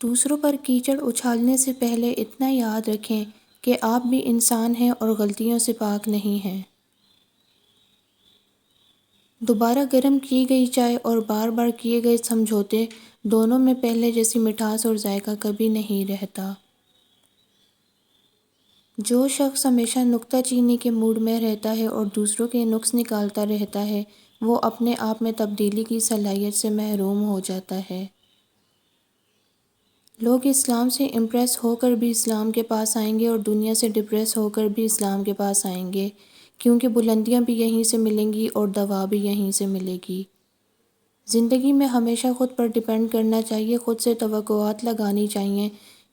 دوسروں پر کیچڑ اچھالنے سے پہلے اتنا یاد رکھیں کہ آپ بھی انسان ہیں اور غلطیوں سے پاک نہیں ہیں۔ دوبارہ گرم کی گئی چائے اور بار بار کیے گئے سمجھوتے دونوں میں پہلے جیسی مٹھاس اور ذائقہ کبھی نہیں رہتا۔ جو شخص ہمیشہ نکتہ چینی کے موڈ میں رہتا ہے اور دوسروں کے نقص نکالتا رہتا ہے، وہ اپنے آپ میں تبدیلی کی صلاحیت سے محروم ہو جاتا ہے۔ لوگ اسلام سے امپریس ہو کر بھی اسلام کے پاس آئیں گے اور دنیا سے ڈپریس ہو کر بھی اسلام کے پاس آئیں گے، کیونکہ بلندیاں بھی یہیں سے ملیں گی اور دوا بھی یہیں سے ملے گی۔ زندگی میں ہمیشہ خود پر ڈیپینڈ کرنا چاہیے، خود سے توقعات لگانی چاہیے۔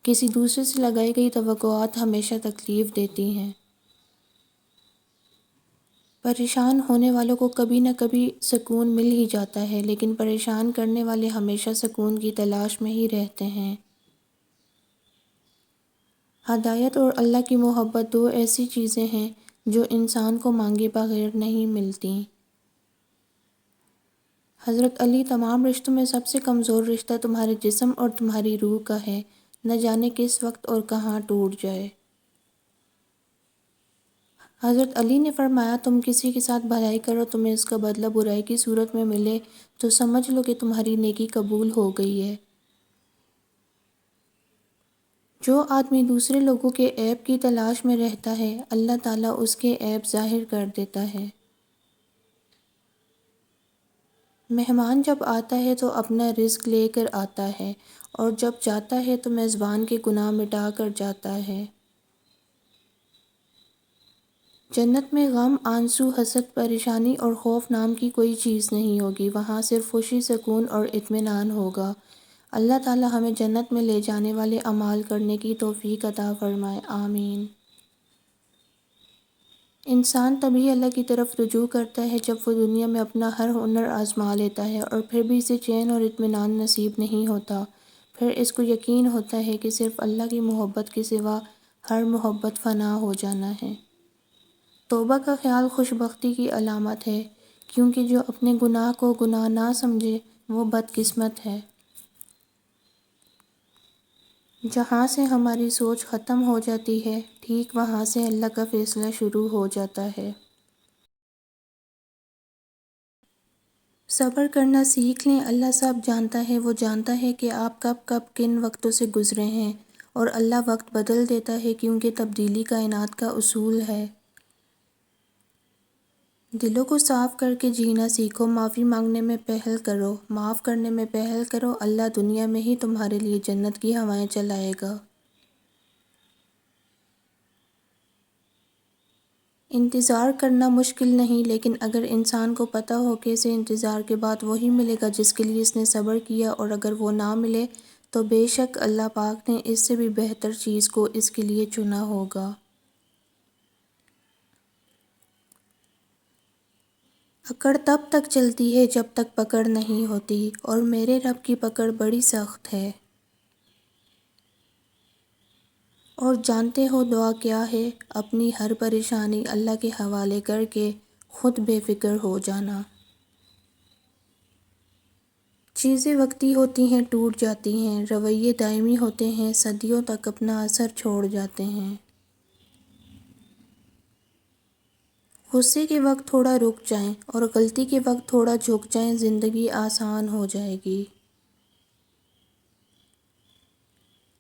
کسی دوسرے سے لگائی گئی توقعات ہمیشہ تکلیف دیتی ہیں۔ پریشان ہونے والوں کو کبھی نہ کبھی سکون مل ہی جاتا ہے، لیکن پریشان کرنے والے ہمیشہ سکون کی تلاش میں ہی رہتے ہیں۔ ہدایت اور اللہ کی محبت دو ایسی چیزیں ہیں جو انسان کو مانگے بغیر نہیں ملتی۔ حضرت علی: تمام رشتوں میں سب سے کمزور رشتہ تمہارے جسم اور تمہاری روح کا ہے، نہ جانے کس وقت اور کہاں ٹوٹ جائے۔ حضرت علی نے فرمایا، تم کسی کے ساتھ بھلائی کرو، تمہیں اس کا بدلہ برائی کی صورت میں ملے تو سمجھ لو کہ تمہاری نیکی قبول ہو گئی ہے۔ جو آدمی دوسرے لوگوں کے عیب کی تلاش میں رہتا ہے، اللہ تعالیٰ اس کے عیب ظاہر کر دیتا ہے۔ مہمان جب آتا ہے تو اپنا رزق لے کر آتا ہے، اور جب جاتا ہے تو میزبان کے گناہ مٹا کر جاتا ہے۔ جنت میں غم، آنسو، حسد، پریشانی اور خوف نام کی کوئی چیز نہیں ہوگی، وہاں صرف خوشی، سکون اور اطمینان ہوگا۔ اللہ تعالیٰ ہمیں جنت میں لے جانے والے اعمال کرنے کی توفیق عطا فرمائے، آمین۔ انسان تبھی اللہ کی طرف رجوع کرتا ہے جب وہ دنیا میں اپنا ہر ہنر آزما لیتا ہے اور پھر بھی اسے چین اور اطمینان نصیب نہیں ہوتا۔ پھر اس کو یقین ہوتا ہے کہ صرف اللہ کی محبت کے سوا ہر محبت فنا ہو جانا ہے۔ توبہ کا خیال خوش بختی کی علامت ہے، کیونکہ جو اپنے گناہ کو گناہ نہ سمجھے وہ بدقسمت ہے۔ جہاں سے ہماری سوچ ختم ہو جاتی ہے، ٹھیک وہاں سے اللہ کا فیصلہ شروع ہو جاتا ہے۔ صبر کرنا سیکھ لیں، اللہ سب جانتا ہے، وہ جانتا ہے کہ آپ کب کب کن وقتوں سے گزرے ہیں، اور اللہ وقت بدل دیتا ہے کیونکہ تبدیلی کائنات کا اصول ہے۔ دلوں کو صاف کر کے جینا سیکھو، معافی مانگنے میں پہل کرو، معاف کرنے میں پہل کرو، اللہ دنیا میں ہی تمہارے لیے جنت کی ہوائیں چلائے گا۔ انتظار کرنا مشکل نہیں، لیکن اگر انسان کو پتہ ہو کہ اسے انتظار کے بعد وہی ملے گا جس کے لیے اس نے صبر کیا، اور اگر وہ نہ ملے تو بے شک اللہ پاک نے اس سے بھی بہتر چیز کو اس کے لیے چنا ہوگا۔ اکڑ تب تک چلتی ہے جب تک پکڑ نہیں ہوتی، اور میرے رب کی پکڑ بڑی سخت ہے۔ اور جانتے ہو دعا کیا ہے؟ اپنی ہر پریشانی اللہ کے حوالے کر کے خود بے فکر ہو جانا۔ چیزیں وقتی ہوتی ہیں، ٹوٹ جاتی ہیں، رویے دائمی ہوتے ہیں، صدیوں تک اپنا اثر چھوڑ جاتے ہیں۔ غصے کے وقت تھوڑا رک جائیں اور غلطی کے وقت تھوڑا جھک جائیں، زندگی آسان ہو جائے گی۔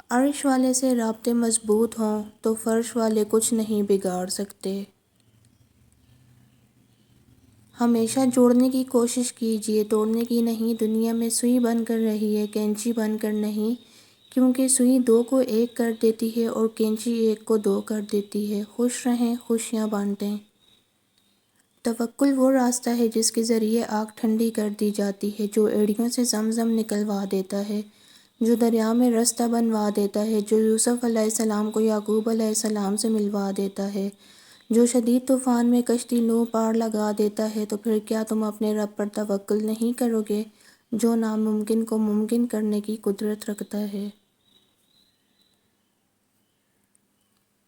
عرش والے سے رابطے مضبوط ہوں تو فرش والے کچھ نہیں بگاڑ سکتے۔ ہمیشہ جوڑنے کی کوشش کیجیے، توڑنے کی نہیں۔ دنیا میں سوئی بن کر رہیے، کینچی بن کر نہیں، کیونکہ سوئی دو کو ایک کر دیتی ہے اور کینچی ایک کو دو کر دیتی ہے۔ خوش رہیں، خوشیاں بانٹیں۔ توکل وہ راستہ ہے جس کے ذریعے آگ ٹھنڈی کر دی جاتی ہے، جو ایڑیوں سے زمزم نکلوا دیتا ہے، جو دریا میں رستہ بنوا دیتا ہے، جو یوسف علیہ السلام کو یعقوب علیہ السلام سے ملوا دیتا ہے، جو شدید طوفان میں کشتی نو پار لگا دیتا ہے۔ تو پھر کیا تم اپنے رب پر توکل نہیں کرو گے، جو ناممکن کو ممکن کرنے کی قدرت رکھتا ہے؟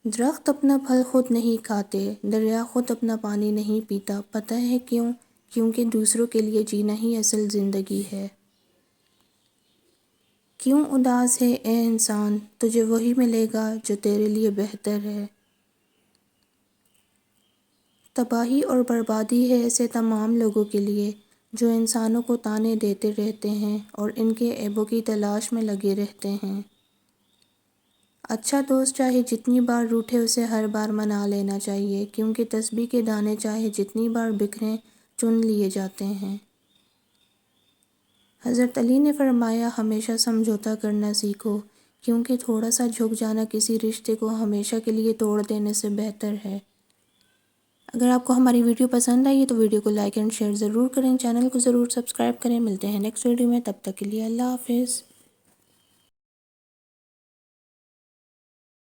درخت اپنا پھل خود نہیں کھاتے، دریا خود اپنا پانی نہیں پیتا، پتہ ہے کیوں؟ کیونکہ دوسروں کے لیے جینا ہی اصل زندگی ہے۔ کیوں اداس ہے اے انسان، تجھے وہی ملے گا جو تیرے لیے بہتر ہے۔ تباہی اور بربادی ہے ایسے تمام لوگوں کے لیے جو انسانوں کو طعنے دیتے رہتے ہیں اور ان کے عیبوں کی تلاش میں لگے رہتے ہیں۔ اچھا دوست چاہے جتنی بار روٹھے اسے ہر بار منا لینا چاہیے، کیونکہ تسبیح کے دانے چاہے جتنی بار بکھریں چن لیے جاتے ہیں۔ حضرت علی نے فرمایا ہمیشہ سمجھوتا کرنا سیکھو، کیونکہ تھوڑا سا جھک جانا کسی رشتے کو ہمیشہ کے لیے توڑ دینے سے بہتر ہے۔ اگر آپ کو ہماری ویڈیو پسند آئی ہے تو ویڈیو کو لائک اینڈ شیئر ضرور کریں، چینل کو ضرور سبسکرائب کریں۔ ملتے ہیں نیکسٹ ویڈیو میں، تب تک کے لیے اللہ حافظ۔